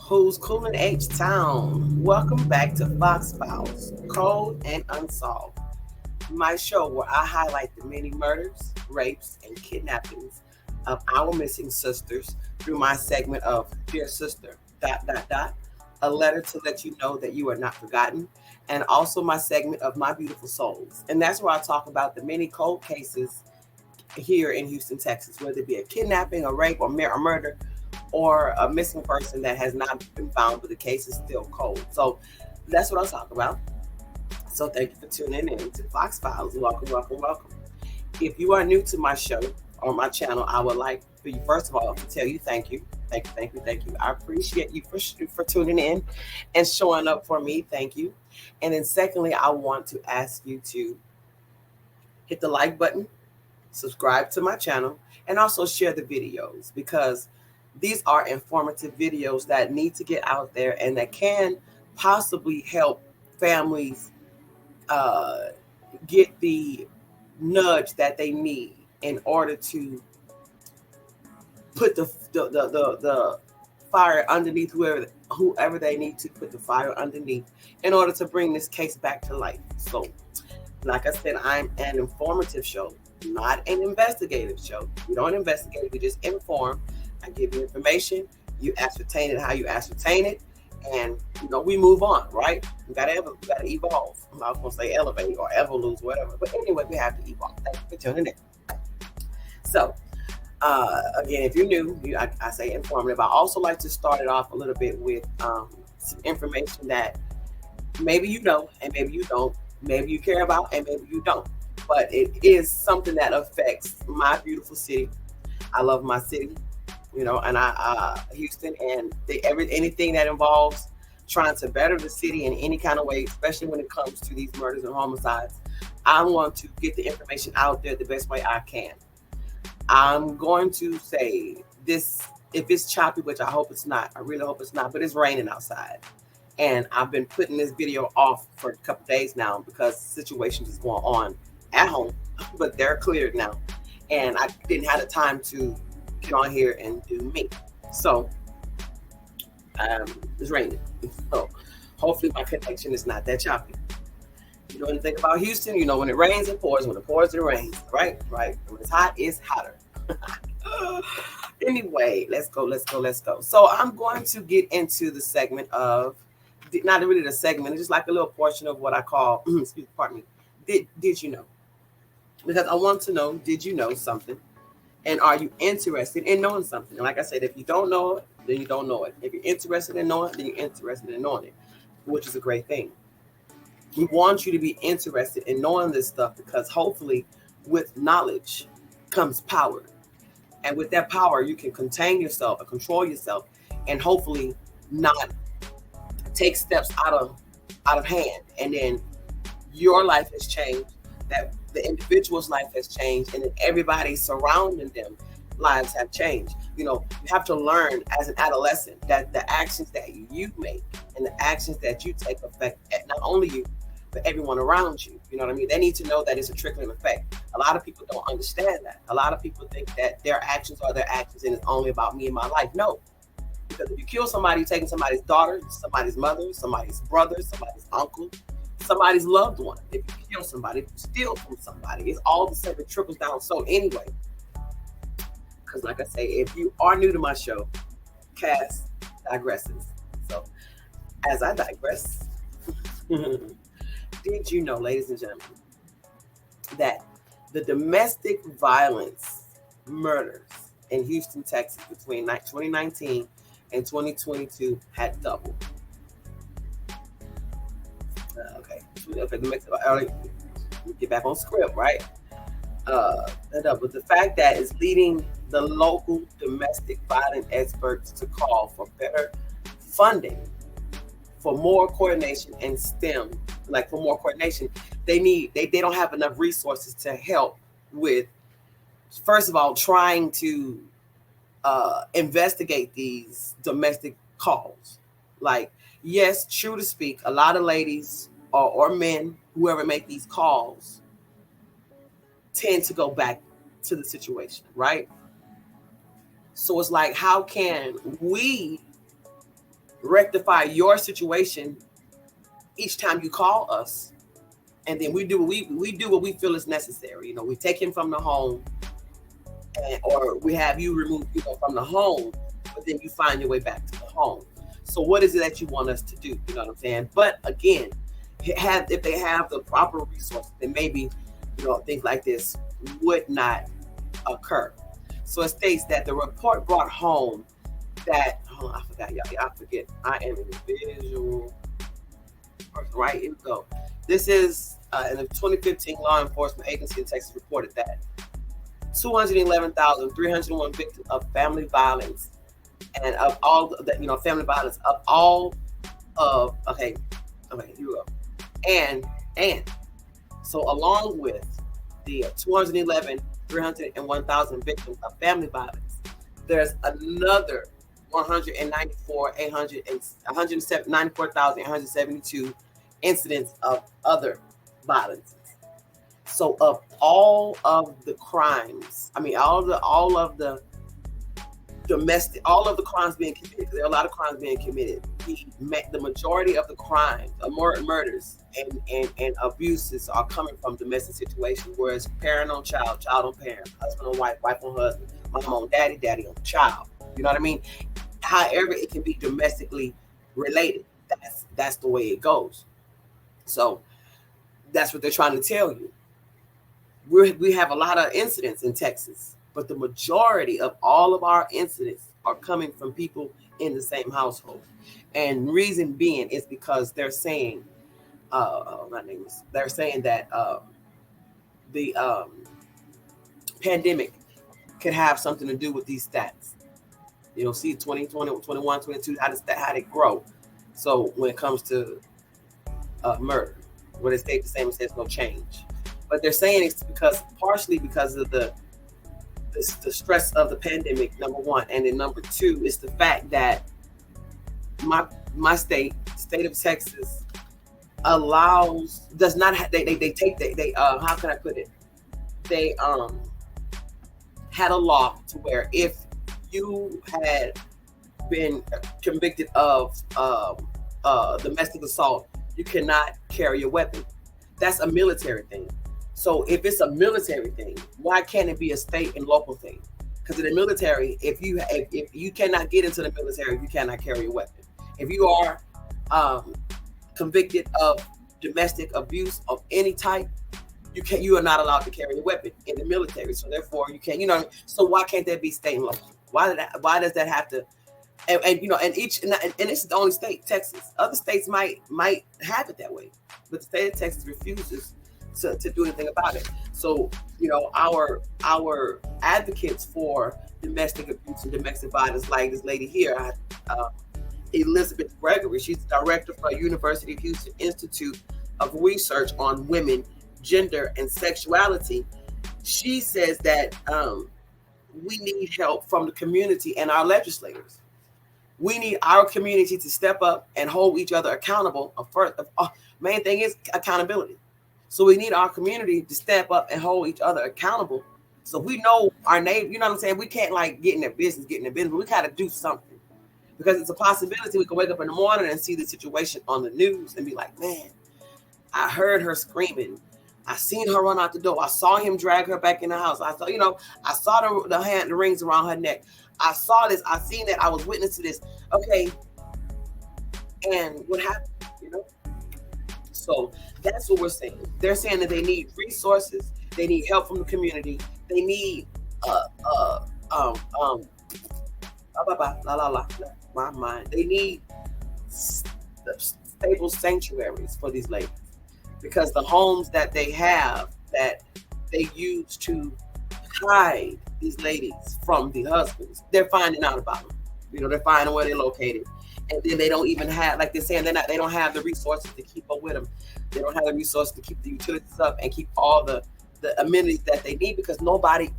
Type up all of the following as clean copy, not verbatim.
Who's cool in H Town? Welcome back to Foxxx Files, Cold and Unsolved, my show where I highlight the many murders, rapes, and kidnappings of our missing sisters through my segment of Dear Sister, a letter to let you know that you are not forgotten, and also my segment of My Beautiful Souls. And that's where I talk about the many cold cases here in Houston, Texas, whether it be a kidnapping, a rape, or murder, or a missing person that has not been found, but the case is still cold. So that's what I'll talk about. So thank you for tuning in to Foxxx Files. Welcome, welcome, welcome. If you are new to my show or my channel, I would like for you, first of all, to tell you thank you. Thank you, thank you, thank you. I appreciate you for tuning in and showing up for me. Thank you. And then secondly, I want to ask you to hit the like button, subscribe to my channel, and also share the videos because these are informative videos that need to get out there and that can possibly help families uh, get the nudge that they need in order to put the fire underneath whoever they need to put the fire underneath in order to bring this case back to life. So, like I said, I'm an informative show, not an investigative show. We don't investigate, we just inform. I give you information, you ascertain it how you ascertain it, and we move on, right? We gotta evolve. I was gonna say elevate or evolve, whatever. But anyway, we have to evolve. Thank you for tuning in. So again, if you're new, I say informative. I also like to start it off a little bit with some information that maybe you know and maybe you don't, maybe you care about and maybe you don't. But it is something that affects my beautiful city. I love my city, and Houston, and anything that involves trying to better the city in any kind of way, especially when it comes to these murders and homicides. I want to get the information out there the best way I can. I'm going to say this, if it's choppy, which I hope it's not, I really hope it's not, but it's raining outside. And I've been putting this video off for a couple days now because situations is going on at home, but they're cleared now. And I didn't have the time to get on here and do me. So it's raining. So hopefully my connection is not that choppy. You know anything about Houston? You know when it rains, it pours. When it pours, it rains. Right? Right. When it's hot, it's hotter. Anyway, let's go. So I'm going to get into the segment of, not really the segment, it's just like a little portion of what I call, pardon me, did you know? Because I want to know, did you know something? And are you interested in knowing something? And like I said, if you don't know it, then you don't know it. If you're interested in knowing it, then you're interested in knowing it, which is a great thing. We want you to be interested in knowing this stuff because hopefully with knowledge comes power. And with that power, you can contain yourself or control yourself and hopefully not take steps out of hand. And then your life has changed, that the individual's life has changed, and then everybody surrounding them lives have changed. You have to learn as an adolescent that the actions that you make and the actions that you take affect not only you, but everyone around you. You know what I mean? They need to know that it's a trickling effect. A lot of people don't understand that. A lot of people think that their actions are their actions and it's only about me and my life. No. Because if you kill somebody, you're taking somebody's daughter, somebody's mother, somebody's brother, somebody's uncle, somebody's loved one. If you kill somebody, if you steal from somebody, it's all the same. It trickles down. So anyway, because like I say, if you are new to my show, Cass digresses. So as I digress, did you know, ladies and gentlemen, that the domestic violence murders in Houston, Texas between 2019 and 2022 had doubled? Okay, get back on script, right? But the fact that is leading the local domestic violence experts to call for better funding, for more coordination and STEM, like for more coordination. They don't have enough resources to help with, first of all, trying to investigate these domestic calls. Like, yes, true to speak, a lot of ladies or men, whoever make these calls, tend to go back to the situation, right? So it's like, how can we rectify your situation each time you call us, and then we do what we feel is necessary. You know, we take him from the home, or we have you remove people from the home, but then you find your way back to the home. So what is it that you want us to do? You know what I'm saying? But again, if they have the proper resources, then maybe, you know, things like this would not occur. So it states that the report brought home that, oh, I forgot, y'all. I forget. I am an individual. Right, here we go. This is in a 2015 law enforcement agency in Texas reported that 211,301 victims of family violence, and of all the, you know, family violence of all of, okay, here we go. And so along with the 301,000 victims of family violence, there's another 194,872 incidents of other violence. So of all of the crimes, I mean, all of the domestic, all of the crimes being committed, because there are a lot of crimes being committed, the majority of the crimes, murders and abuses are coming from domestic situations, whereas parent on child, child on parent, husband on wife, wife on husband, mom on daddy, daddy on child. You know what I mean? However, it can be domestically related. That's the way it goes. So that's what they're trying to tell you. We have a lot of incidents in Texas, but the majority of all of our incidents are coming from people in the same household. And reason being is because they're saying, they're saying that the pandemic could have something to do with these stats. You know, see 2020, 21, 22, how did it grow? So when it comes to murder, where they stay the same, there's no change. But they're saying it's partially because of the stress of the pandemic, number one, and then number two is the fact that my state of Texas does not have, they how can I put it? They had a law to where if you had been convicted of domestic assault, you cannot carry a weapon. That's a military thing. So if it's a military thing, why can't it be a state and local thing? Because in the military, if you cannot get into the military, you cannot carry a weapon. If you are convicted of domestic abuse of any type, you are not allowed to carry a weapon in the military. So therefore, you can't. You know. So why can't that be state and local? Why does that have to? And you know, and this is the only state, Texas. Other states might have it that way, but the state of Texas refuses to do anything about it. So, you know, our advocates for domestic abuse and domestic violence, like this lady here, Elizabeth Gregory, she's the director for University of Houston Institute of Research on Women, Gender, and Sexuality. She says that we need help from the community and our legislators. We need our community to step up and hold each other accountable. Main thing is accountability. So we need our community to step up and hold each other accountable. So we know our neighbor, you know what I'm saying? We can't like get in their business, but we got to do something, because it's a possibility we can wake up in the morning and see the situation on the news and be like, man, I heard her screaming. I seen her run out the door. I saw him drag her back in the house. I saw the rings around her neck. I saw this. I seen that. I was witness to this. Okay. And what happened? You know? So that's what we're saying. They're saying that they need resources. They need help from the community. They need my mind. They need stable sanctuaries for these ladies, because the homes that they have that they use to hide these ladies from the husbands, they're finding out about them. You know, they're finding where they're located. And then they don't even have, like they're saying, they don't have the resources to keep up with them. They don't have the resources to keep the utilities up and keep all the amenities that they need, because nobody's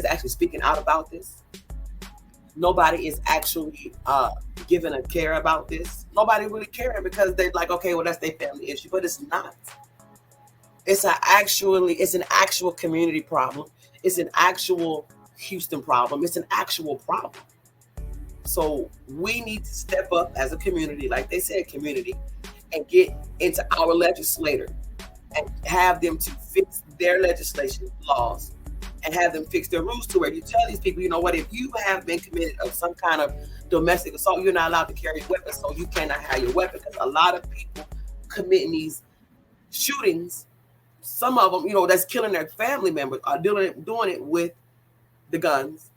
actually speaking out about this. Nobody is actually giving a care about this. Nobody really caring, because they're like, okay, well, that's their family issue, but it's not. It's an actual community problem. It's an actual Houston problem. It's an actual problem. So we need to step up as a community, like they said, community, and get into our legislator and have them to fix their legislation laws and have them fix their rules to where you tell these people, you know what, if you have been committed of some kind of domestic assault, you're not allowed to carry a weapon, so you cannot have your weapon. Because a lot of people committing these shootings, some of them, you know, that's killing their family members, are doing it with the guns,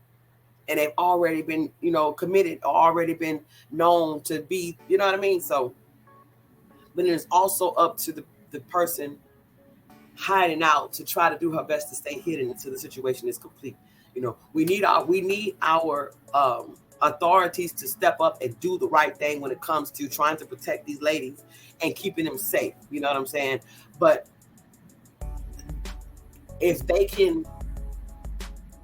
and they've already been, you know, committed or already been known to be, you know what I mean? So, but it's also up to the person hiding out to try to do her best to stay hidden until the situation is complete. You know, we need our authorities to step up and do the right thing when it comes to trying to protect these ladies and keeping them safe. You know what I'm saying? But if they can,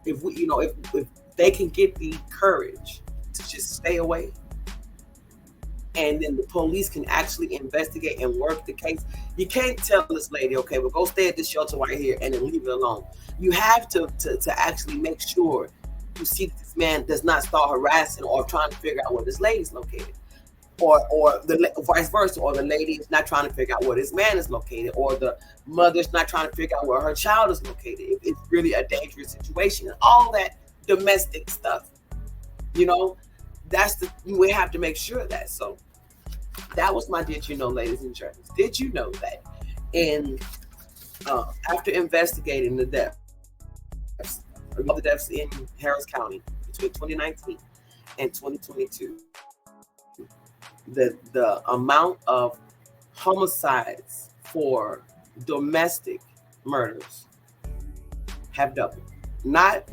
if they can get the courage to just stay away, and then the police can actually investigate and work the case. You can't tell this lady, okay, well, go stay at this shelter right here and then leave it alone. You have to actually make sure you see that this man does not start harassing or trying to figure out where this lady's located, or the vice versa, or the lady is not trying to figure out where this man is located, or the mother's not trying to figure out where her child is located. It's really a dangerous situation, and all that domestic stuff, you know, we have to make sure of that. So that was my did you know, ladies and gentlemen. Did you know that after investigating the deaths in Harris County between 2019 and 2022, the amount of homicides for domestic murders have doubled. Not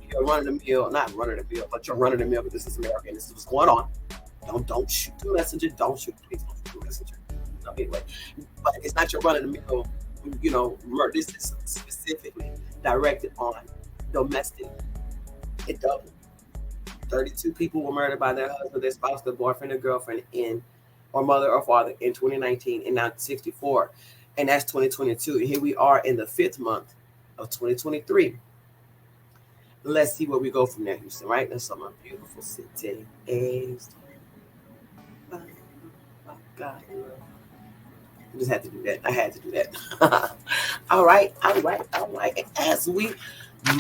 your run-of-the-mill, but your run-of-the-mill, because this is America and this is what's going on. Don't shoot the messenger. Please don't shoot the messenger. No, anyway, but it's not your run-of-the-mill, you know, murder. This is specifically directed on domestic. It doubled. 32 people were murdered by their husband, their spouse, their boyfriend, their girlfriend, or mother or father in 2019, and now 64, and that's 2022. And here we are in the 5th month of 2023. Let's see where we go from there, Houston. Right? That's my beautiful city. God, I just had to do that. I had to do that. All right. And as we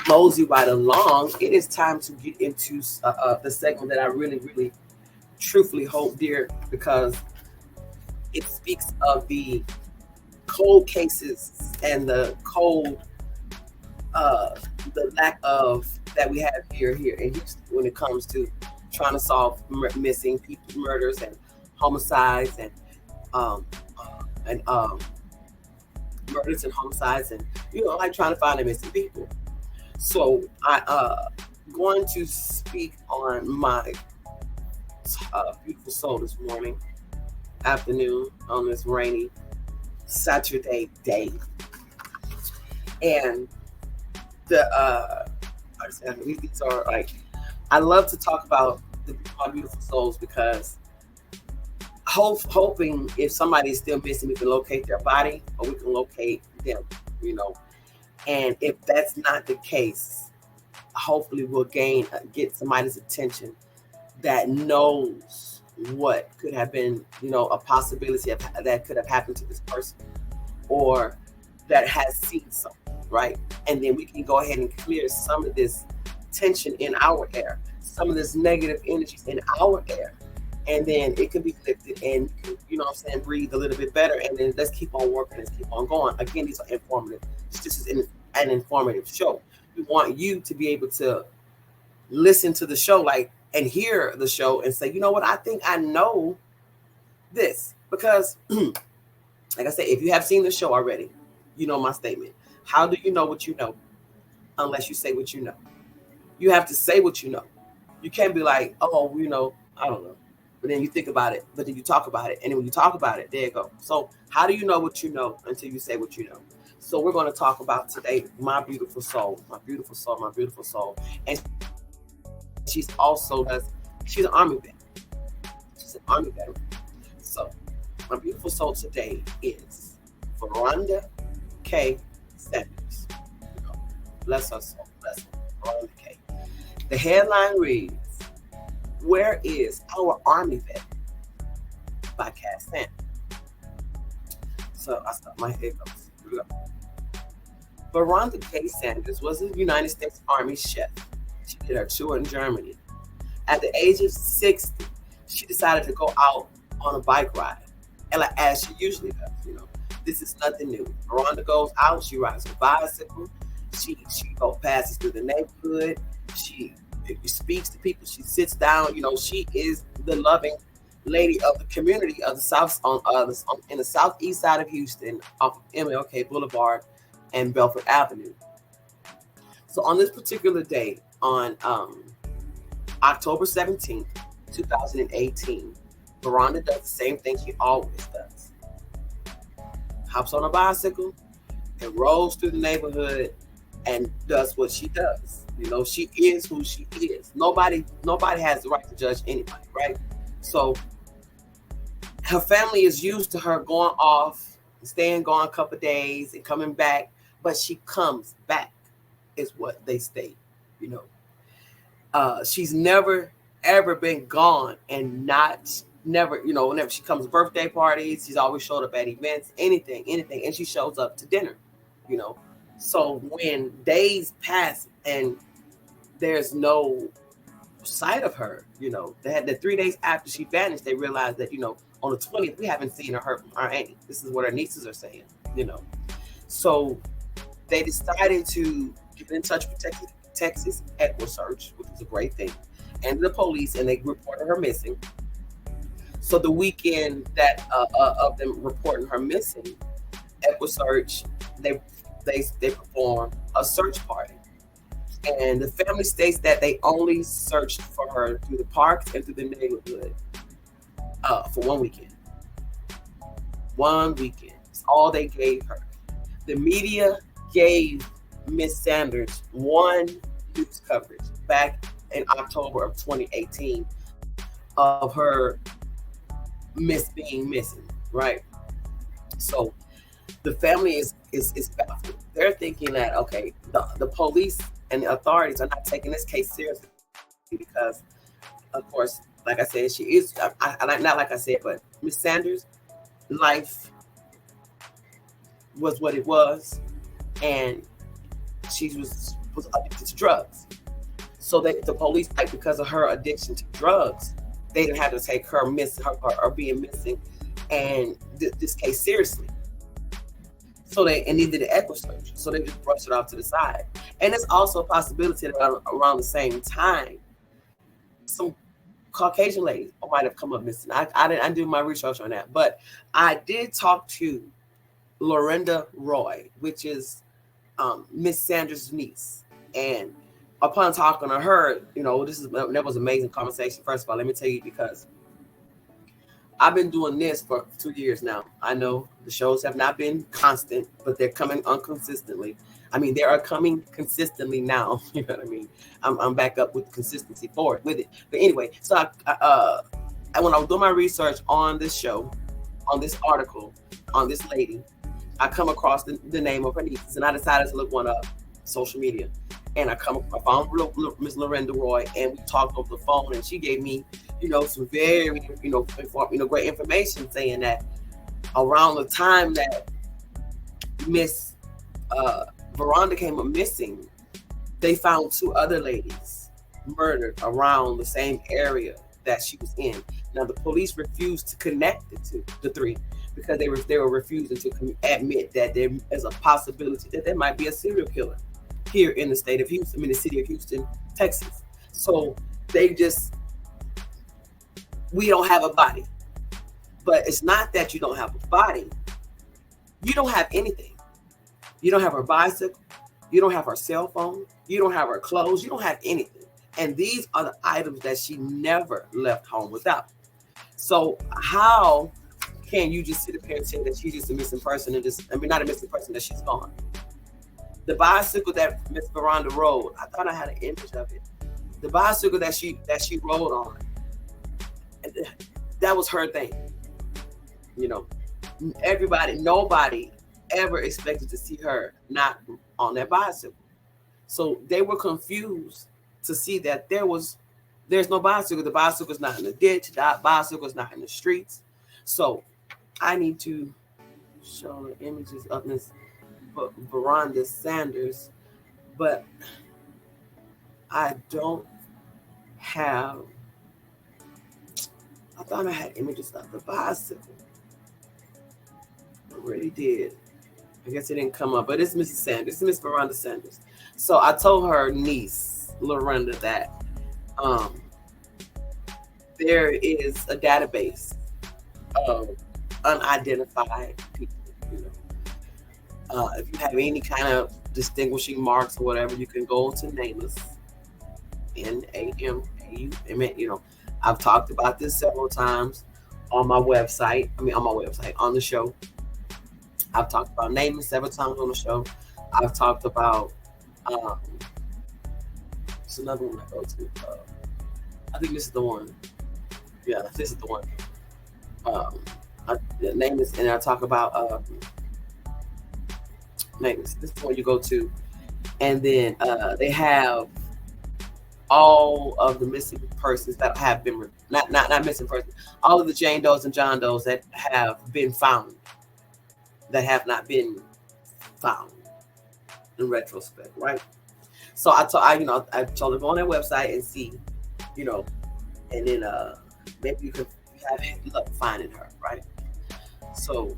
mosey right along, it is time to get into the segment that I really, really, truthfully hold dear, because it speaks of the cold cases and the lack of that we have here in Houston when it comes to trying to solve missing people, murders, and homicides, and murders and homicides, and like trying to find the missing people. So I going to speak on my beautiful soul this afternoon on this rainy Saturday day, and these are like, I love to talk about my beautiful souls, because hoping if somebody is still missing, we can locate their body, or we can locate them, and if that's not the case, hopefully we'll get somebody's attention that knows what could have been, a possibility that could have happened to this person, or that has seen something, right? And then we can go ahead and clear some of this tension in our air, some of this negative energies in our air, and then it can be lifted, and breathe a little bit better, and then let's keep on working, let's keep on going. Again, these are informative. This is an informative show. We want you to be able to listen to the show, and hear the show and say, you know what, I think I know this. Because, like I said, if you have seen the show already, you know my statement. How do you know what you know unless you say what you know? You have to say what you know. You can't be like, oh, I don't know. But then you think about it, but then you talk about it. And then when you talk about it, there you go. So how do you know what you know until you say what you know? So we're going to talk about today my beautiful soul, my beautiful soul, my beautiful soul. And she's an Army veteran. She's an Army veteran. So my beautiful soul today is Veronda K. Sanders. Bless her soul. Bless her. Veronda K. The headline reads, Where is Our Army Vet by Cass Sand. So I stopped my hiccups. Veronda K. Sanders was a United States Army chef. She did her tour in Germany. At the age of 60, she decided to go out on a bike ride. And like as she usually does, this is nothing new. Veronda goes out, she rides a bicycle, she passes through the neighborhood, she speaks to people, she sits down, she is the loving lady of the community of the South in the southeast side of Houston off of MLK Boulevard and Belford Avenue. So on this particular day, on October 17th, 2018, Veronda does the same thing she always does. Hops on a bicycle and rolls through the neighborhood and does what she does. She is who she is. Nobody has the right to judge anybody, right? So her family is used to her going off, staying gone a couple of days and coming back, but she comes back, is what they state. She's never ever been gone and never whenever she comes to birthday parties, she's always showed up at events, anything, and she shows up to dinner. So when days pass and there's no sight of her, they had the 3 days after she vanished, they realized that on the 20th we haven't seen her auntie. This is what her nieces are saying. So they decided to get in touch with Texas Equisearch, which is a great thing, and the police, and they reported her missing. So the weekend that of them reporting her missing, Equisearch, they performed a search party, and the family states that they only searched for her through the parks and through the neighborhood for 1 weekend. 1 weekend. It's all they gave her. The media gave Miss Sanders one news coverage back in October of 2018 of her being missing, right? So the family is baffled. They're thinking that, okay, the police and the authorities are not taking this case seriously because, of course, like I said, she is, not like I said, but Miss Sanders' life was what it was, and she was addicted to drugs. So the police, because of her addiction to drugs, they didn't have to take her being missing and this case seriously. So neither the Equisearch. So they just brushed it off to the side. And it's also a possibility that around the same time, some Caucasian ladies might have come up missing. I didn't do my research on that, but I did talk to Lorinda Roy, which is Miss Sanders' niece, and upon talking to her, that was an amazing conversation. First of all, let me tell you, because I've been doing this for 2 years now. I know the shows have not been constant, but they're coming inconsistently. I mean, they are coming consistently now. You know what I mean? I'm back up with consistency with it. But anyway, so when I was doing my research on this show, on this article, on this lady, I come across the name of her nieces, and I decided to look one up, social media. And I found Miss Lorinda Roy, and we talked over the phone, and she gave me, some very, great information, saying that around the time that Miss Veronda came up missing, they found 2 other ladies murdered around the same area that she was in. Now the police refused to connect the 3 because they were refusing to admit that there is a possibility that there might be a serial killer here in the state of Houston, in the city of Houston, Texas. So we don't have a body. But it's not that you don't have a body. You don't have anything. You don't have her bicycle. You don't have her cell phone. You don't have her clothes. You don't have anything. And these are the items that she never left home without. So how can you just sit up here and say that she's just a missing person and not a missing person, that she's gone? The bicycle that Miss Veronda rode, I thought I had an image of it. The bicycle that she rode on, that was her thing. Nobody ever expected to see her not on that bicycle. So they were confused to see that there was There's no bicycle. The bicycle's not in the ditch. The bicycle's not in the streets. So I need to show the images of Miss Veronda Sanders, but I don't have. I thought I had images of the bicycle. I already did. I guess it didn't come up, but it's Mrs. Sanders. It's Miss Veronda Sanders. So I told her niece, Lorenda, that there is a database of unidentified people. If you have any kind of distinguishing marks or whatever, you can go to NAMAS, NAMAU. I've talked about this several times on my website. On the show. I've talked about NAMAS several times on the show. I've talked about it's another one I go to. I think this is the one. Yeah, this is the one. NAMAS, and I talk about NAMAS. This is the one you go to, and then they have all of the missing persons that have been not missing persons, all of the Jane Does and John Does that have been found, that have not been found in retrospect, right? So I told her go on their website and see, and then maybe you could have luck finding her, right? So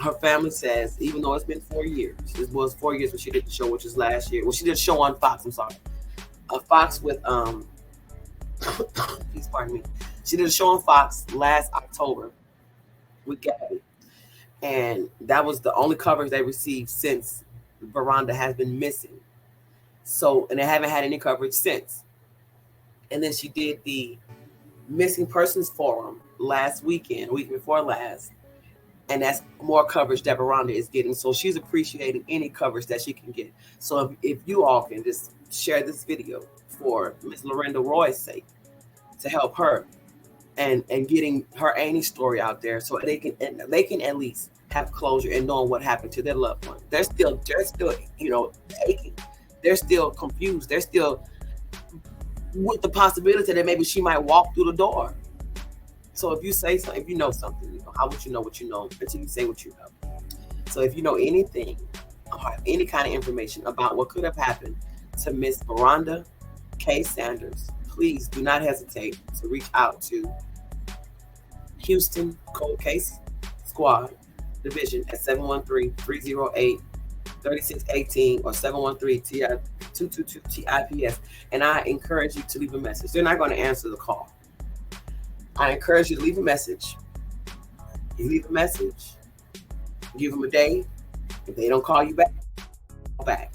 her family says, even though it's been 4 years, it was 4 years when she did the show, which is last year. Well, she did a show on Foxxx. I'm sorry, Foxxx with please pardon me. She did a show on Foxxx last October with Gabby, and that was the only coverage they received since Veronda has been missing. So, and they haven't had any coverage since. And then she did the Missing Persons Forum last weekend, week before last, and that's more coverage that Veronda is getting. So she's appreciating any coverage that she can get. So if you all can just share this video for Miss Lorenda Roy's sake, to help her and getting her Annie story out there, so they can at least have closure and knowing what happened to their loved one. They're still aching. They're still confused. They're still with the possibility that maybe she might walk through the door. So if you say something, if you know something, how would you know what you know until you say what you know? So if you know anything or have any kind of information about what could have happened to Miss Veronda K. Sanders, please do not hesitate to reach out to Houston Cold Case Squad Division at 713-308-3618 or 713-222-TIPS. And I encourage you to leave a message. They're not going to answer the call. I encourage you to leave a message. You leave a message, give them a day. If they don't call you back, call back.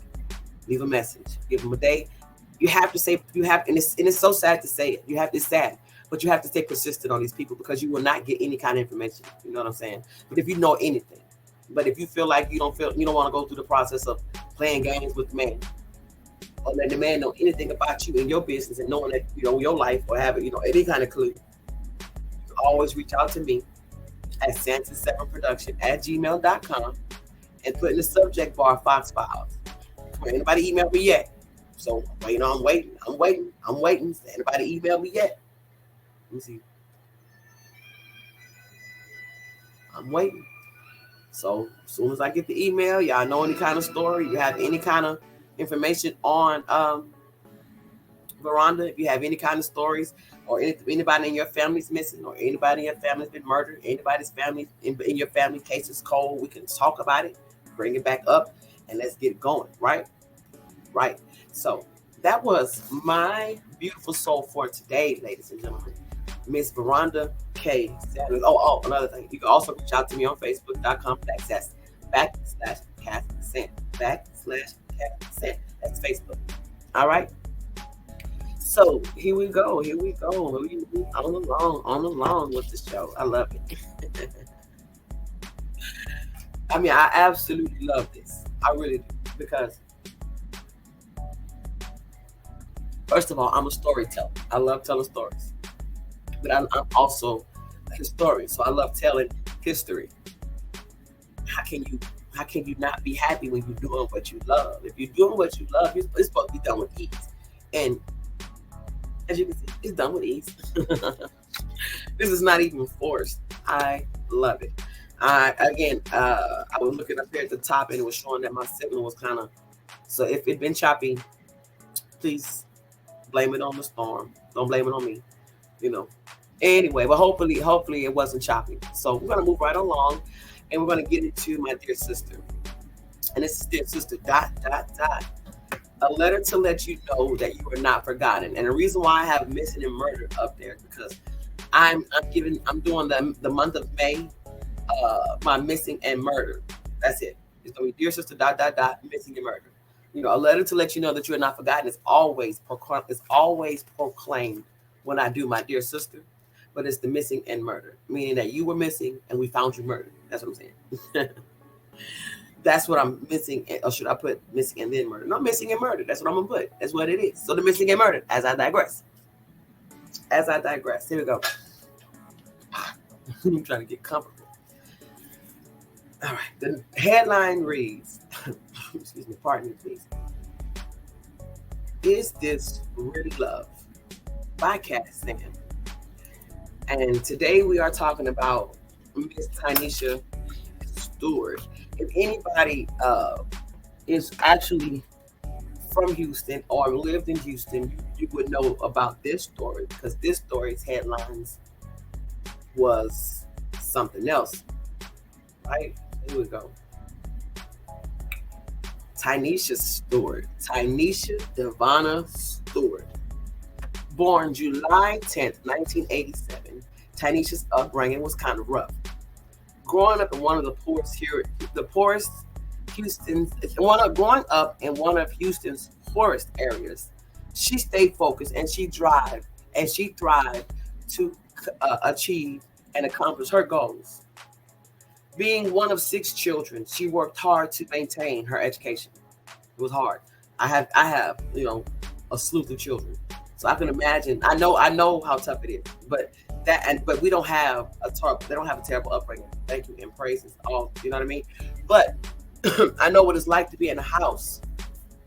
Leave a message. Give them a day. You have to say, and it's so sad to say it. It's sad, but you have to stay persistent on these people because you will not get any kind of information. You know what I'm saying? But if you know anything, but if you feel like you don't want to go through the process of playing games with the man, or letting the man know anything about you and your business and knowing that, your life, or have any kind of clue, you always reach out to me at Sansa7production@gmail.com and put in the subject bar Foxxx Files. Anybody email me yet? So, I'm waiting. Anybody email me yet? Let me see. I'm waiting. So, as soon as I get the email, y'all know any kind of story, you have any kind of information on Veronda, if you have any kind of stories, or anybody in your family's missing, or anybody in your family's been murdered, anybody's family in your family case is cold, we can talk about it, bring it back up, and let's get going, right? Right. So that was my beautiful soul for today, ladies and gentlemen. Miss Veronda K. Sanders. Oh, another thing. You can also reach out to me on Facebook.com/Cass_Sand. That's Facebook. All right. So here we go. On along with the show. I love it. I mean, I absolutely love this. I really do. Because first of all, I'm a storyteller. I love telling stories. But I'm also a historian. So I love telling history. How can you not be happy when you're doing what you love? If you're doing what you love, it's supposed to be done with ease. And as you can see, It's done with ease. This is not even forced. I love it. I was looking up here at the top and it was showing that my signal was kind of. So if it's been choppy, please blame it on the storm. Don't blame it on me. You know. Anyway, but hopefully it wasn't choppy. So we're gonna move right along, and we're gonna get into my dear sister. And this is dear sister dot dot dot. A letter to let you know that you are not forgotten. And the reason why I have missing and murdered up there because I'm doing the month of May, my missing and murder. That's it. It's gonna be dear sister dot dot dot missing and murder. You know, a letter to let you know that you are not forgotten is always proclaimed when I do my dear sister, but it's the missing and murder, meaning that you were missing and we found you murdered. That's what I'm saying. That's what I'm missing, or should I put missing and then murder? No, missing and murder. That's what I'm gonna put. That's what it is. So the missing and murdered. As I digress. Here we go. I'm trying to get comfortable. All right. The headline reads, excuse me, pardon me, please. Is this really love? By Cat Sam. And today we are talking about Miss Tyneshia Stewart. If anybody is actually from Houston or lived in Houston, you would know about this story because this story's headlines was something else. Right? Here we go. Tyneshia Stewart. Tyneshia Devonna Stewart. Born July 10th, 1987, Tyneshia's upbringing was kind of rough. Growing up in one of the poorest growing up in one of Houston's poorest areas, she stayed focused and she thrived to achieve and accomplish her goals. Being one of 6 children, she worked hard to maintain her education. It was hard. I have a slew of children, so I can imagine. I know how tough it is, but we don't have they don't have a terrible upbringing. Thank you and praises all. You know what I mean? But I know what it's like to be in a house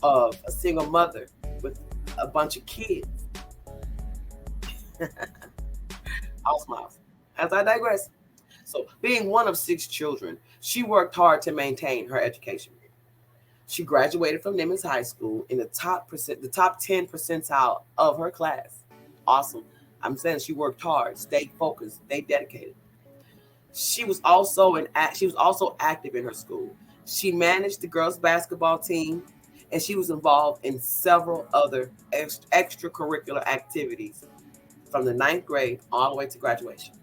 of a single mother with a bunch of kids. All smiles. As I digress. So, being one of 6 children, she worked hard to maintain her education. She graduated from Nimitz High School in the top 10 percentile of her class. Awesome. I'm saying she worked hard, stayed focused, stayed dedicated. She was also active in her school. She managed the girls' basketball team, and she was involved in several other extracurricular activities from the 9th grade all the way to graduation.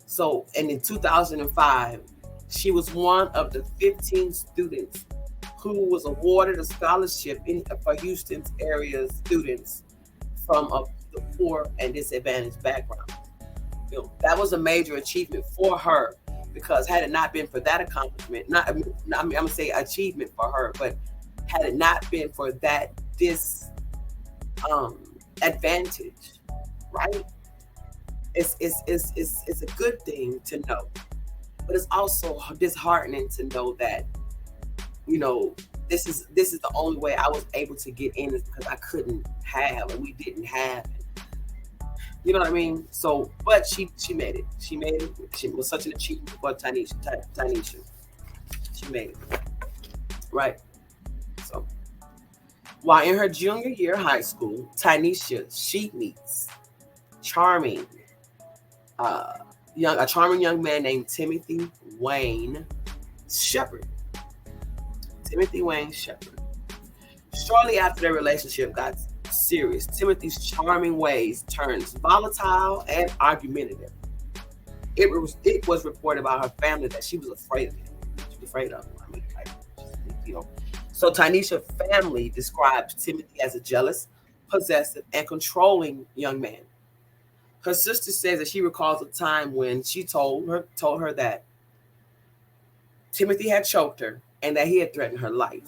So, and in 2005, she was one of the 15 students who was awarded a scholarship for Houston's area students from the poor and disadvantaged background. That was a major achievement for her because had it not been for that accomplishment, I'm gonna say achievement for her, but had it not been for that advantage, right? It's a good thing to know, but it's also disheartening to know that this is the only way I was able to get in is because I couldn't have and we didn't have. You know what I mean? So, but she made it. She made it. She was such an achievement for Tyneshia. She made it. Right. So, while in her junior year of high school, Tyneshia she meets a charming young man named Timothy Wayne Shepard. Timothy Wayne Shepard. Shortly after their relationship got serious, Timothy's charming ways turned volatile and argumentative. It was reported by her family that she was afraid of him. She was afraid of him. I mean, So Tyneshia family described Timothy as a jealous, possessive, and controlling young man. Her sister says that she recalls a time when she told her that Timothy had choked her and that he had threatened her life.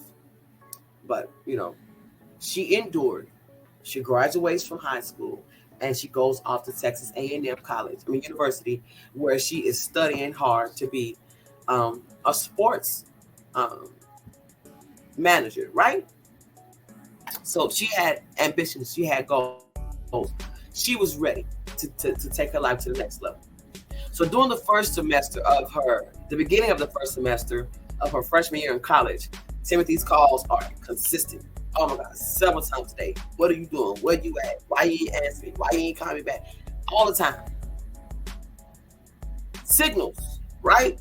But, she endured. She graduates from high school and she goes off to Texas A&M University, where she is studying hard to be a sports manager, right? So she had ambitions, she had goals. She was ready to take her life to the next level. So during the beginning of the first semester of her freshman year in college, Timothy's calls are consistent. Oh my God, several times a day. What are you doing? Where you at? Why you ain't answering me? Why you ain't calling me back? All the time. Signals, right?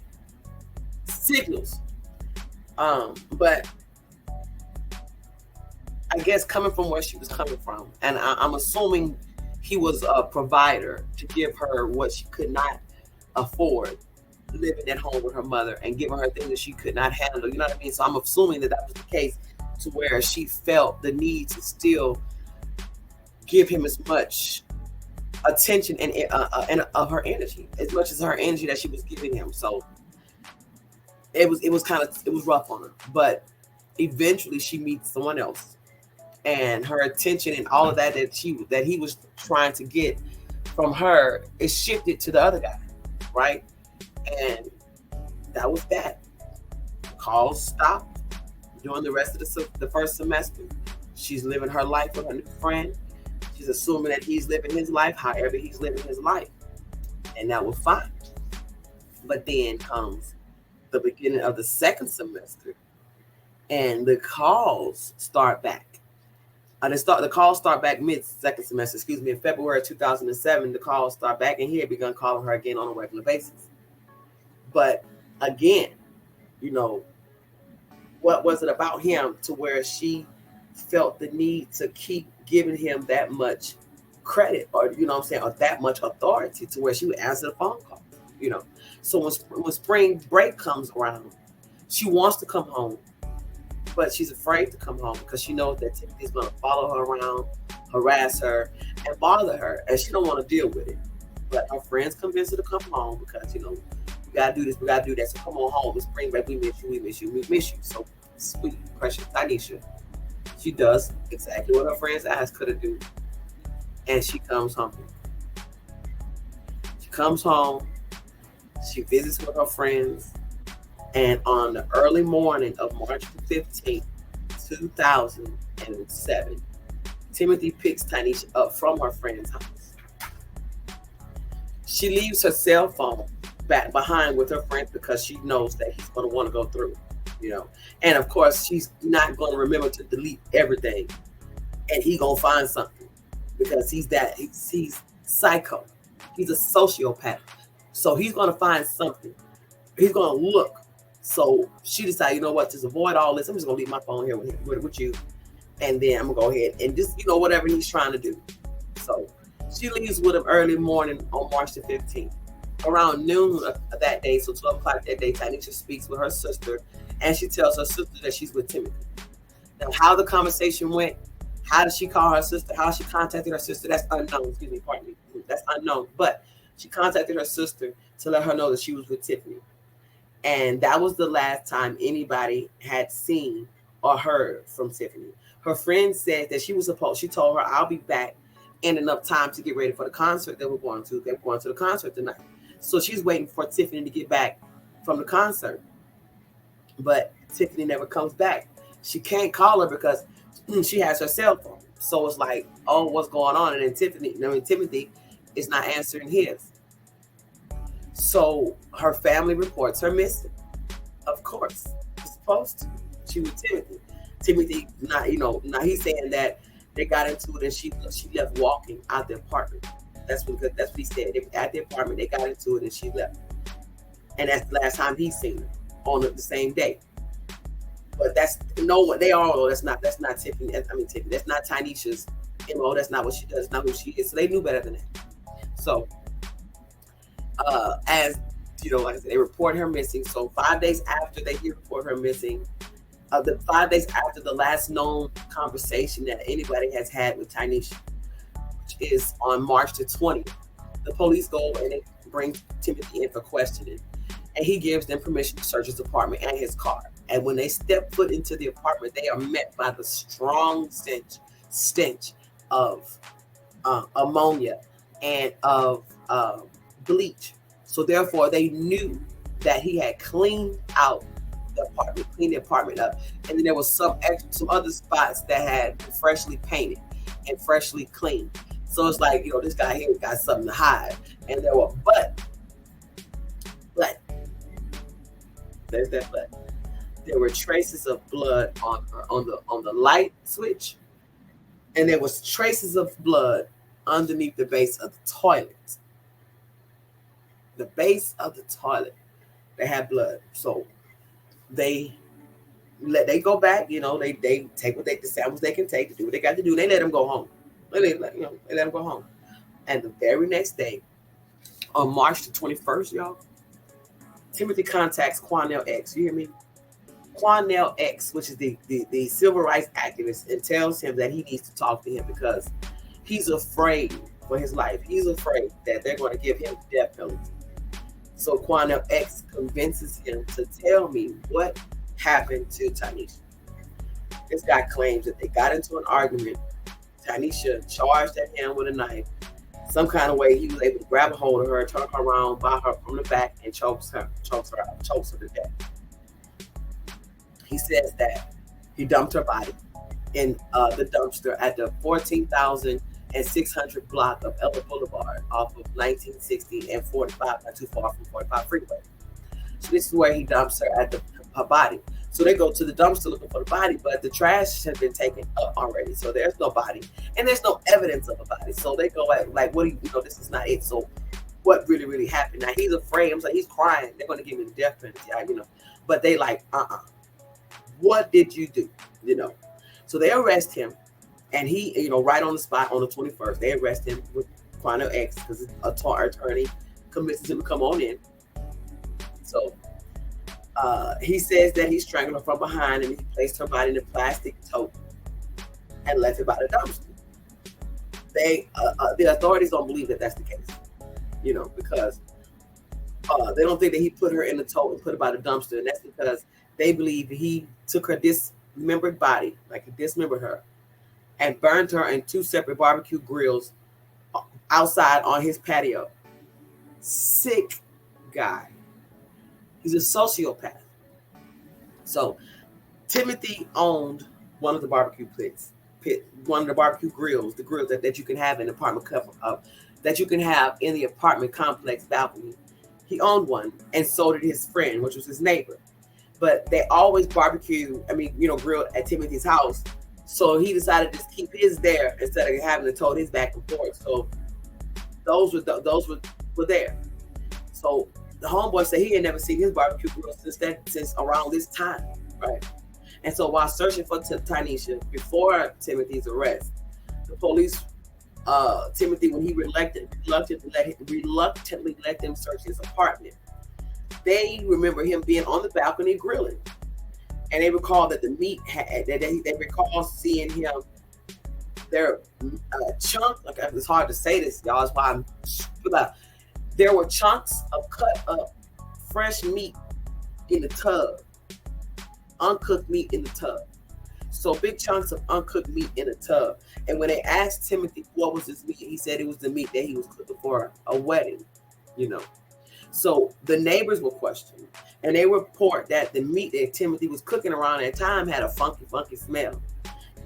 Signals. But I guess coming from where she was coming from, and I'm assuming he was a provider to give her what she could not afford, living at home with her mother and giving her things that she could not handle. You know what I mean? So I'm assuming that was the case, to where she felt the need to still give him as much attention and of her energy, as much as her energy that she was giving him. So it was rough on her, but eventually she meets someone else, and her attention and all of that he was trying to get from her is shifted to the other guy, right? And that was that. Calls stopped during the rest of the first semester. She's living her life with her new friend. She's assuming that he's living his life however he's living his life, and that was fine. But then comes the beginning of the second semester, and the calls start back. The calls start back mid-second semester, in February 2007. The calls start back, and he had begun calling her again on a regular basis. But again, what was it about him to where she felt the need to keep giving him that much credit, or or that much authority, to where she would answer the phone call? So when spring break comes around, she wants to come home, but she's afraid to come home because she knows that Timothy's going to follow her around, harass her, and bother her, and she don't want to deal with it. But her friends convince her to come home because, we got to do this, we got to do that. So come on home. It's spring break. We miss you, we miss you, we miss you. So sweet, precious Tyneshia, she does exactly what her friends asked her to do, and she comes home. She comes home. She visits with her friends. And on the early morning of March 15th, 2007, Timothy picks Tyneshia up from her friend's house. She leaves her cell phone back behind with her friend because she knows that he's going to want to go through, And of course, she's not going to remember to delete everything. And he's going to find something because he's psycho. He's a sociopath. So he's going to find something. He's going to look. So she decided, to avoid all this, I'm just going to leave my phone here with you. And then I'm going to go ahead and just, whatever he's trying to do. So she leaves with him early morning on March the 15th. Around noon of that day, so 12 o'clock that day, Tyneshia speaks with her sister, and she tells her sister that she's with Timothy. Now, how the conversation went, how did she call her sister, how she contacted her sister, that's unknown. Pardon me. That's unknown. But she contacted her sister to let her know that she was with Tiffany. And that was the last time anybody had seen or heard from Tiffany. Her friend said that she told her, I'll be back in enough time to get ready for the concert that we're going to. They're going to the concert tonight. So she's waiting for Tiffany to get back from the concert. But Tiffany never comes back. She can't call her because she has her cell phone. So it's like, oh, what's going on? And then Timothy is not answering his. So her family reports her missing. Of course, she's supposed to. She was Timothy. Timothy, now he's saying that they got into it and she left walking out the apartment. That's what he said. At the apartment, they got into it and she left. And that's the last time he's seen her on the same day. But that's that's not Tiffany. Tiffany. That's not Tyneshia's MO. That's not what she does. That's not who she is. So they knew better than that. So as like I said, they report her missing. So 5 days after they report her missing, 5 days after the last known conversation that anybody has had with Tyneshia, which is on March the 20th, the police go and they bring Timothy in for questioning, and he gives them permission to search his apartment and his car. And when they step foot into the apartment, they are met by the strong stench of ammonia and of bleach. So therefore, they knew that he had cleaned the apartment up. And then there was some other spots that had been freshly painted and freshly cleaned. So it's like, this guy here got something to hide. And there were, but, there's that but. There were traces of blood on the light switch, and there was traces of blood underneath the base of the toilet. The base of the toilet, they had blood. So they go back. They take the samples they can take to do what they got to do. They let them go home. They let them go home. And the very next day, on March the 21st, y'all, Timothy contacts Quanell X. You hear me? Quanell X, which is the civil rights activist, and tells him that he needs to talk to him because he's afraid for his life. He's afraid that they're going to give him the death penalty. So Quanell X convinces him to tell me what happened to Tyneshia. This guy claims that they got into an argument. Tyneshia charged at him with a knife. Some kind of way he was able to grab a hold of her, turn her around, by her from the back, and chokes her to death. He says that he dumped her body in the dumpster at the 14,600 block of Ella Boulevard off of 1960 and 45, not too far from 45 freeway. So this is where he dumps her her body. So they go to the dumpster looking for the body, but the trash has been taken up already. So there's no body and there's no evidence of a body. So they go at like, what do you know? This is not it. So what really, really happened? Now he's afraid. I'm like, he's crying. They're going to give me the death penalty, But they like, what did you do? So they arrest him, and he, right on the spot on the 21st, they arrest him with Quanell X because an attorney convinces him to come on in. So he says that he strangled her from behind and he placed her body in a plastic tote and left it by the dumpster. The authorities don't believe that that's the case, because they don't think that he put her in the tote and put her by the dumpster, and that's because they believe he took her dismembered body, like he dismembered her, and burned her in 2 separate barbecue grills outside on his patio. Sick guy. He's a sociopath. So Timothy owned one of the barbecue one of the barbecue grills, the grills that you can have in the apartment that you can have in the apartment complex balcony. He owned one, and so did his friend, which was his neighbor. But they always grilled at Timothy's house. So he decided to just keep his there instead of having to tote his back and forth. So those were there. So the homeboy said he had never seen his barbecue grill since around this time, right? And so while searching for Tyneshia before Timothy's arrest, the police, Timothy, when he reluctantly let them search his apartment, they remember him being on the balcony grilling, and they recall that the meat they recall seeing him there chunks. Like, it's hard to say this, y'all. That's why I'm about. There were chunks of cut up fresh meat in the tub, uncooked meat in the tub. So big chunks of uncooked meat in the tub. And when they asked Timothy what was this meat, he said it was the meat that he was cooking for a wedding, So the neighbors were questioned, and they report that the meat that Timothy was cooking around that time had a funky smell,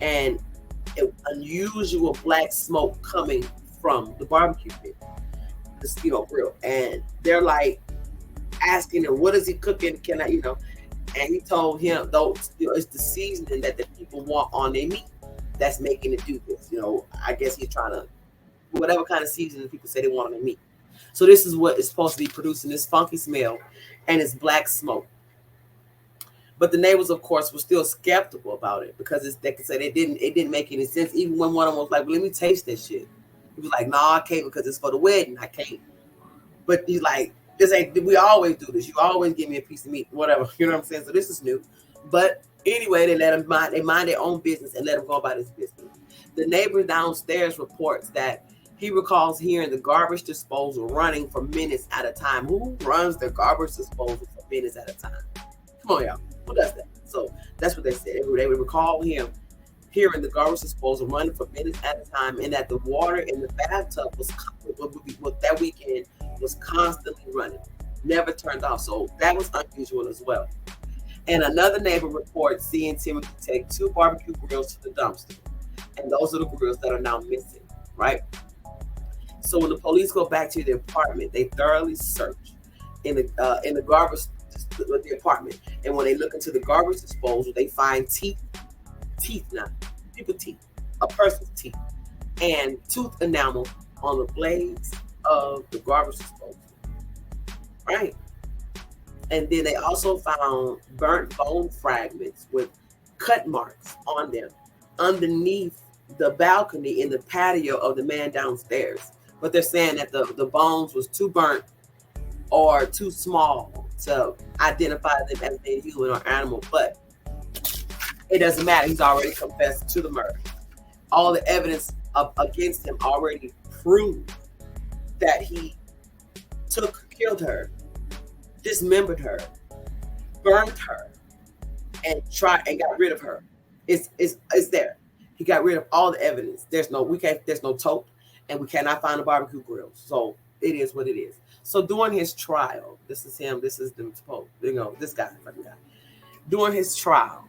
and unusual black smoke coming from the barbecue pit, this grill. And they're like asking him, "What is he cooking? Can I?" And he told him, "Though it's the seasoning that the people want on their meat that's making it do this." I guess he's trying to whatever kind of seasoning people say they want on their meat. So this is what is supposed to be producing this funky smell and it's black smoke. But the neighbors, of course, were still skeptical about it because they could say it didn't make any sense. Even when one of them was like, "Well, let me taste this shit." He was like, "No, I can't because it's for the wedding. I can't." But he's like, "This ain't. We always do this. You always give me a piece of meat, whatever." You know what I'm saying? So this is new. But anyway, they let him mind. They mind their own business and let him go about his business. The neighbor downstairs reports that he recalls hearing the garbage disposal running for minutes at a time. Who runs the garbage disposal for minutes at a time? Come on, y'all. Who does that? So that's what they said. They would recall him hearing the garbage disposal running for minutes at a time, and that the water in the bathtub was that weekend was constantly running, never turned off. So that was unusual as well. And another neighbor reports seeing Timothy take 2 barbecue grills to the dumpster, and those are the grills that are now missing, right? So when the police go back to the apartment, they thoroughly search in the garbage the apartment. And when they look into the garbage disposal, they find teeth now, people teeth, a person's teeth, and tooth enamel on the blades of the garbage disposal. Right. And then they also found burnt bone fragments with cut marks on them underneath the balcony in the patio of the man downstairs. But they're saying that the bones was too burnt or too small to identify them as being human or animal. But it doesn't matter. He's already confessed to the murder. All the evidence against him already proved that he killed her, dismembered her, burned her, and got rid of her. It's there. He got rid of all the evidence. There's no tote, and we cannot find a barbecue grill. So it is what it is. So during his trial, this is him. This is the this guy, fucking guy. During his trial,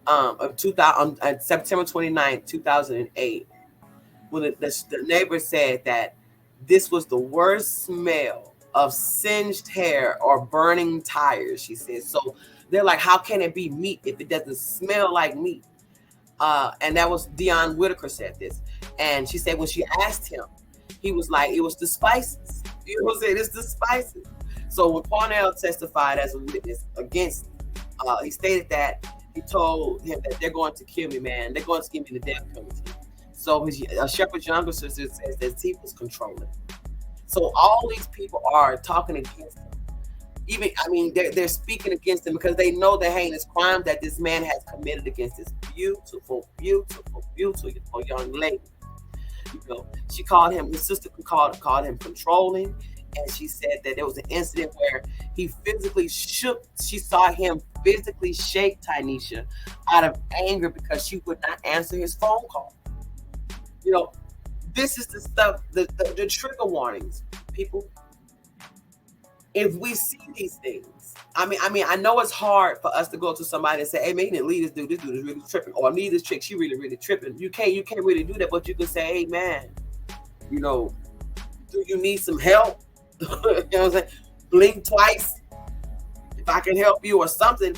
of 2000 on September 29th, 2008, when the neighbor said that this was the worst smell of singed hair or burning tires, she said. So they're like, how can it be meat if it doesn't smell like meat? And that was Dion Whitaker said this. And she said when she asked him, he was like, it was the spices. You know what I'm saying? It's the spices. So when Parnell testified as a witness against, he stated that he told him that they're going to kill me, man. They're going to give me the death penalty. So Shepard's younger sister says that he was controlling. So all these people are talking against him. Even, I mean, they're speaking against him because they know the heinous crime that this man has committed against this beautiful, beautiful, beautiful young lady. You know, she called him, his sister called him controlling, and she said that there was an incident where he physically shook. She saw him physically shake Tyneshia out of anger because she would not answer his phone call. You know, this is the stuff, the trigger warnings, people. If we see these things, I mean, I know it's hard for us to go to somebody and say, "Hey, man, you need to leave this dude. This dude is really tripping," or "I need this chick. She really, really tripping." You can't really do that, but you can say, "Hey, man, you know, do you need some help?" You know what I'm saying? Blink twice if I can help you or something.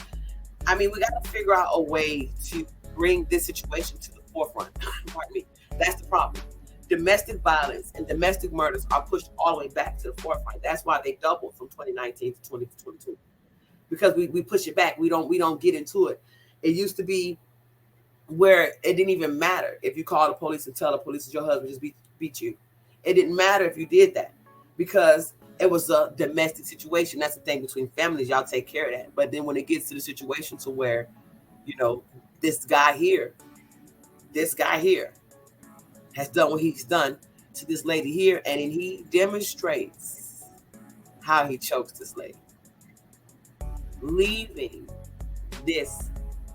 I mean, we got to figure out a way to bring this situation to the forefront. Pardon me. That's the problem. Domestic violence and domestic murders are pushed all the way back to the forefront. That's why they doubled from 2019 to 2022, because we push it back. We don't get into it. It used to be where it didn't even matter if you call the police and tell the police that your husband just beat you. It didn't matter if you did that because it was a domestic situation. That's the thing between families. Y'all take care of that. But then when it gets to the situation to where, you know, this guy here has done what he's done to this lady here, and he demonstrates how he chokes this lady, leaving this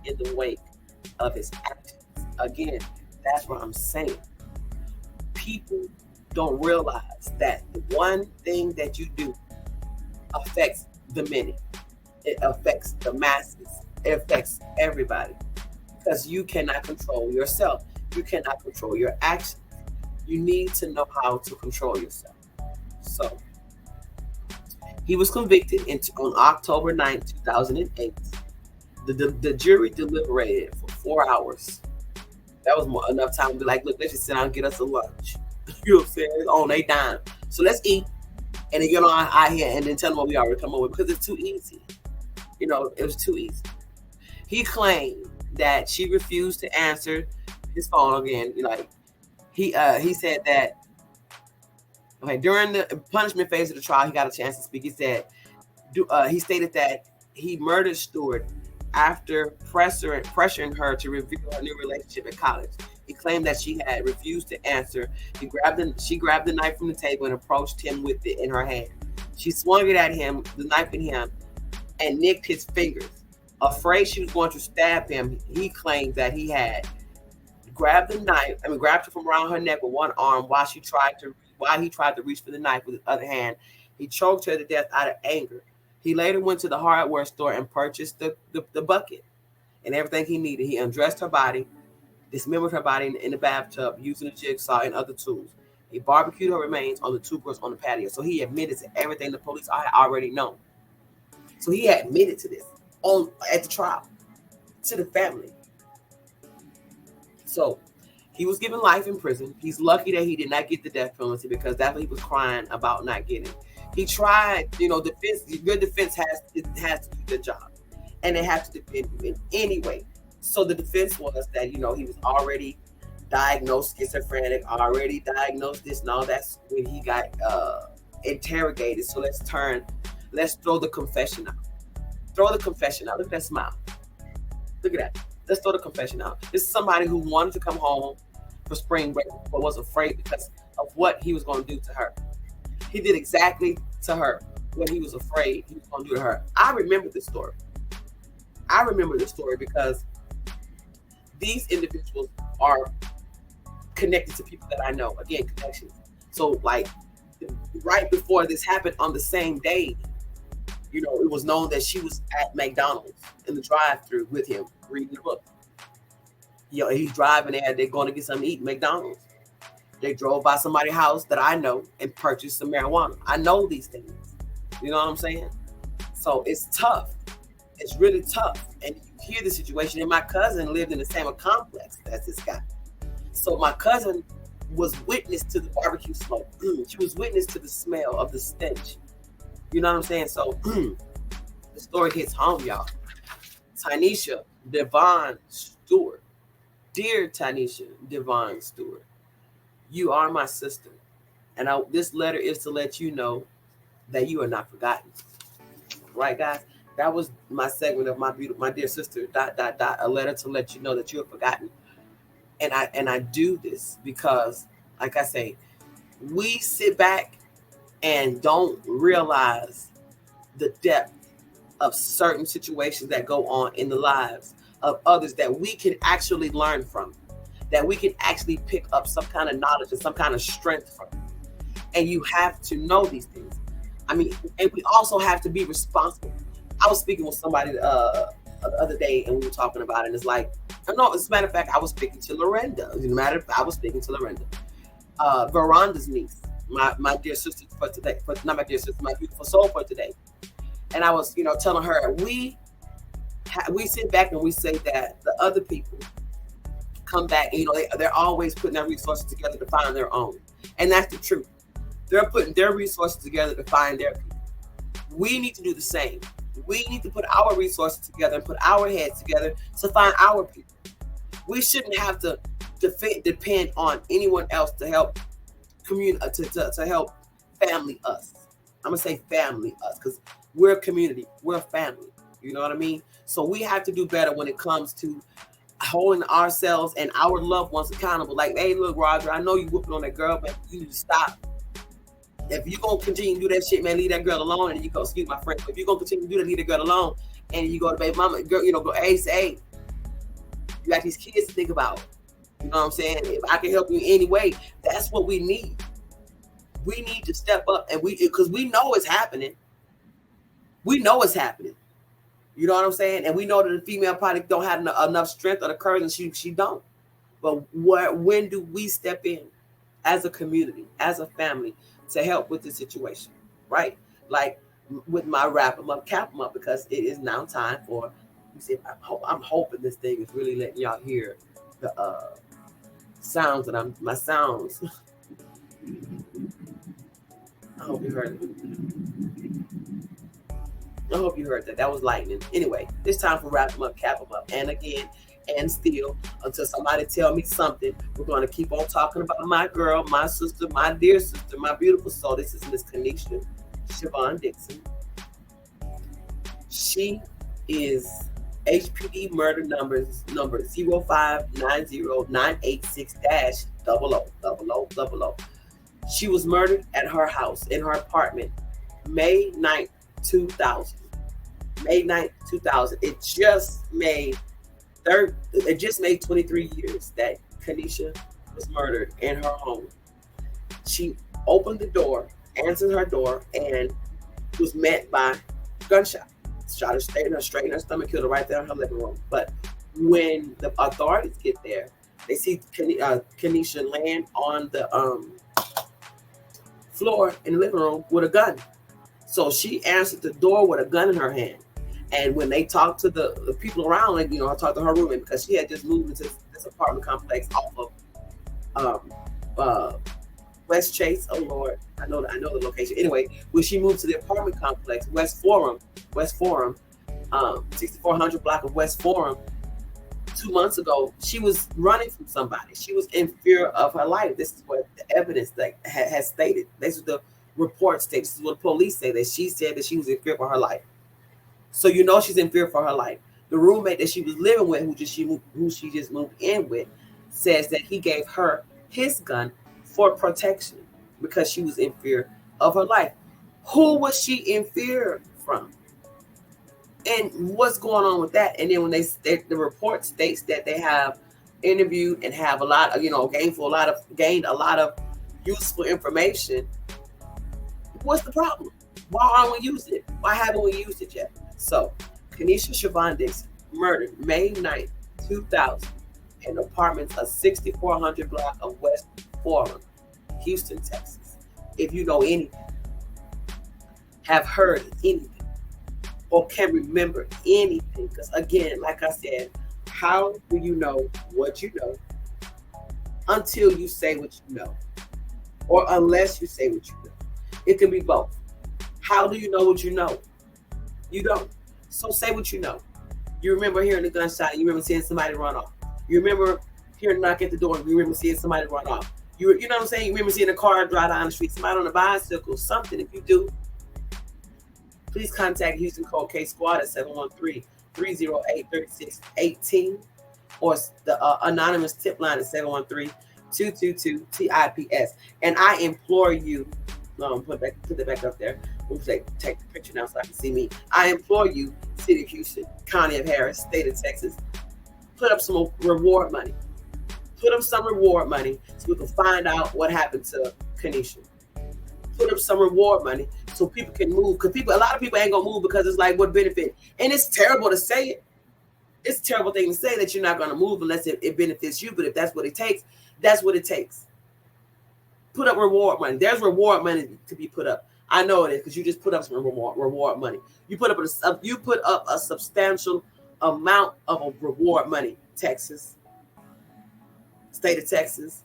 in the wake of his actions. Again, that's what I'm saying. People don't realize that the one thing that you do affects the many. It affects the masses. It affects everybody, because you cannot control yourself. You cannot control your actions. You need to know how to control yourself. So he was convicted on October 9, 2008. The jury deliberated for 4 hours. That was enough time to be like, look, let's just sit down and get us a lunch. You know what I'm saying? It's on their dime. So let's eat and then get on out here and then tell them what we already come up with, because it's too easy. You know, it was too easy. He claimed that she refused to answer his phone again. Like he said that during the punishment phase of the trial, he got a chance to speak. He said he stated that he murdered Stewart after pressuring her to reveal her new relationship at college. He claimed that she had refused to answer. She grabbed the knife from the table and approached him with it in her hand. She swung it at him, the knife at him, and nicked his fingers. Afraid she was going to stab him, he claimed that he had grabbed her from around her neck with one arm while he tried to reach for the knife with his other hand. He choked her to death out of anger. He later went to the hardware store and purchased the bucket and everything he needed. He undressed her body, dismembered her body in the bathtub using a jigsaw and other tools. He barbecued her remains on the two girls on the patio. So he admitted to everything the police had already known. So he admitted to this at the trial to the family. So he was given life in prison. He's lucky that he did not get the death penalty because that's what he was crying about not getting. He tried, defense. Good defense has to do their job, and they have to defend him in any way. So the defense was that he was already diagnosed schizophrenic, already diagnosed this and all. That's when he got interrogated. So let's throw the confession out. Throw the confession out. Look at that smile. Look at that. Let's throw the confession out. This is somebody who wanted to come home for spring break, but was afraid because of what he was going to do to her. He did exactly to her what he was afraid he was going to do to her. I remember this story. Because these individuals are connected to people that I know. Again, connections. So, like, right before this happened on the same day, it was known that she was at McDonald's in the drive-thru with him reading the book. He's driving there. They're going to get something to eat, McDonald's. They drove by somebody's house that I know and purchased some marijuana. I know these things. You know what I'm saying? So it's tough. It's really tough. And you hear the situation. And my cousin lived in the same complex as this guy. So my cousin was witness to the barbecue smoke. She was witness to the smell of the stench. You know what I'm saying? So the story hits home, y'all. Tyneshia Stewart. Dear Tyneshia Stewart, you are my sister. And this letter is to let you know that you are not forgotten. Right, guys? That was my segment of my dear sister, ... a letter to let you know that you are forgotten. And I do this because, like I say, we sit back and don't realize the depth of certain situations that go on in the lives of others that we can actually learn from, that we can actually pick up some kind of knowledge and some kind of strength from. And you have to know these things. I mean, and we also have to be responsible. I was speaking with somebody the other day, and we were talking about it, and it's like, no, as a matter of fact, I was speaking to Veronda. Veronda's niece, my dear sister for today, not my dear sister, my beautiful soul for today. And I was, telling her, we sit back and we say that the other people come back, and, they're always putting their resources together to find their own. And that's the truth. They're putting their resources together to find their people. We need to do the same. We need to put our resources together and put our heads together to find our people. We shouldn't have to depend on anyone else to help to help family us. I'm gonna say family us because we're a community, we're a family. You know what I mean? So we have to do better when it comes to holding ourselves and our loved ones accountable. Like, hey, look, Roger, I know you whooping on that girl, but you need to stop. If you're going to continue to do that shit, man, leave that girl alone. And you go, excuse my friend, if you're going to continue to do that, leave that girl alone. And you go to baby mama, girl, go, hey, say, you got these kids to think about. You know what I'm saying? If I can help you in any way, that's what we need. We need to step up, and because we know it's happening. We know it's happening. You know what I'm saying? And we know that the female probably don't have enough strength or the courage, and she don't. But when do we step in as a community, as a family, to help with the situation, right? Like with my wrap them up, cap them up, because it is now time for. You see, I'm hoping this thing is really letting y'all hear the sounds that my sounds. I hope you heard it. I hope you heard that. That was lightning. Anyway, it's time for wrap them up, cap them up, and again. And still, until somebody tell me something, we're going to keep on talking about my girl, my sister, my dear sister, my beautiful soul. This is Miss Tyneshia Stewart Dixon. She is HPD murder number 0590-986-0000. She was murdered at her house, in her apartment, May 9th, 2000. May 9th, 2000. It just made 23 years that Tyneshia was murdered in her home. She opened the door, answered her door, and was met by gunshot. Shot her straight in her stomach, killed her right there in her living room. But when the authorities get there, they see Tyneshia land on the floor in the living room with a gun. So she answered the door with a gun in her hand. And when they talked to the people around, like, I talked to her roommate because she had just moved into this apartment complex off of West Chase. Oh Lord, I know the location. Anyway, when she moved to the apartment complex, West Forum, 6400 block of West Forum, 2 months ago, she was running from somebody. She was in fear of her life. This is what the evidence that has stated. This is the report states. This is what the police say, that she said that she was in fear for her life. So she's in fear for her life. The roommate that she was living with, who she just moved in with, says that he gave her his gun for protection because she was in fear of her life. Who was she in fear from? And what's going on with that? And then when the report states that they have interviewed and have a lot of, gained a lot of useful information, what's the problem? Why aren't we using it? Why haven't we used it yet? So, Tyneshia Stewart murdered May 9th, 2000 in apartments of 6400 block of West Forum, Houston, Texas. If you know anything, have heard anything, or can remember anything, because again, like I said, how do you know what you know until you say what you know, or unless you say what you know? It can be both. How do you know what you know? You don't. So say what you know. You remember hearing the gunshot. You remember seeing somebody run off. You remember hearing a knock at the door. You remember seeing somebody run off. You know what I'm saying? You remember seeing a car drive down the street, somebody on a bicycle, something. If you do, please contact Houston Cold Case Squad at 713-308-3618 or the anonymous tip line at 713-222-TIPS. And I implore you, put that back up there. We'll take the picture now so I can see me. I implore you, City of Houston, County of Harris, State of Texas, put up some reward money. Put up some reward money so we can find out what happened to Tyneshia. Put up some reward money so people can move. Because a lot of people ain't gonna move because it's like, what benefit? And it's terrible to say it. It's a terrible thing to say that you're not gonna move unless it benefits you. But if that's what it takes, that's what it takes. Put up reward money. There's reward money to be put up. I know it is because you just put up some reward money. You put up a substantial amount of reward money, Texas, State of Texas,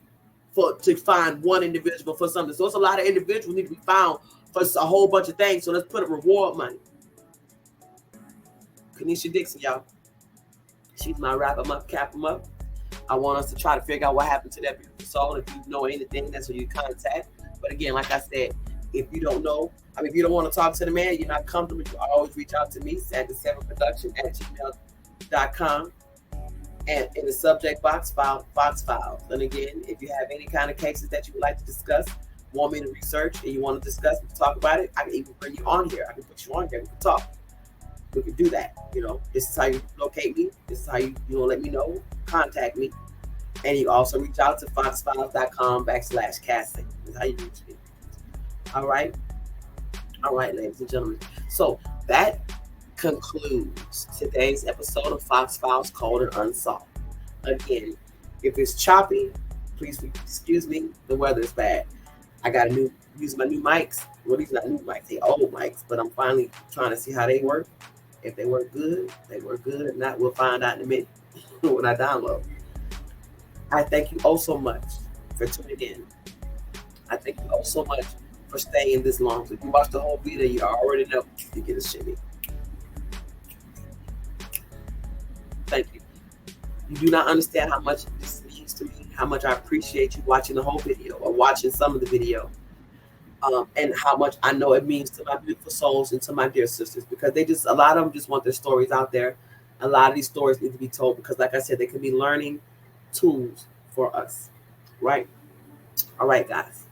to find one individual for something. So it's a lot of individuals need to be found for a whole bunch of things. So let's put up reward money. Tyneshia Dixon, y'all. She's my wrap 'em up, cap 'em up. I want us to try to figure out what happened to that beautiful soul. If you know anything, that's who you contact. But again, like I said, if you don't know, if you don't want to talk to the man, you're not comfortable, you always reach out to me, Santa7production@gmail.com. And in the subject box, Foxxx Files. And again, if you have any kind of cases that you would like to discuss, want me to research, and you want to discuss and talk about it, I can even bring you on here. I can put you on here. We can talk. We can do that. This is how you locate me. This is how you let me know. Contact me. And you also reach out to foxxfiles.com/casting. This is how you reach me. All right, ladies and gentlemen. So that concludes today's episode of Foxxx Files Cold and Unsolved. Again, if it's choppy, please excuse me. The weather is bad. I got to use my new mics. Well, these are not new mics, they old mics, but I'm finally trying to see how they work. If they work good, they work good. If not, we'll find out in a minute when I download. I thank you all so much for tuning in. I thank you all so much for staying this long. So if you watch the whole video, you already know you get a shimmy. Thank you. You do not understand how much this means to me, how much I appreciate you watching the whole video or watching some of the video, and how much I know it means to my beautiful souls and to my dear sisters, because a lot of them just want their stories out there. A lot of these stories need to be told because, like I said, they can be learning tools for us, right? All right, guys.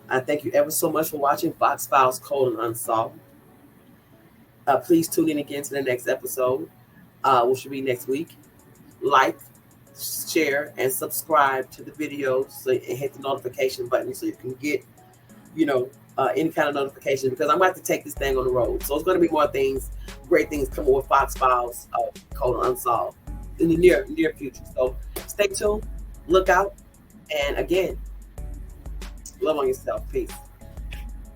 I thank you ever so much for watching Foxxx Files Cold and Unsolved. Please tune in again to the next episode, which should be next week. Like, share, and subscribe to the videos, and hit the notification button so you can get, any kind of notification, because I'm about to take this thing on the road. So it's going to be more things, great things coming with Foxxx Files Cold and Unsolved in the near future. So stay tuned, look out, and again, love on yourself. Peace.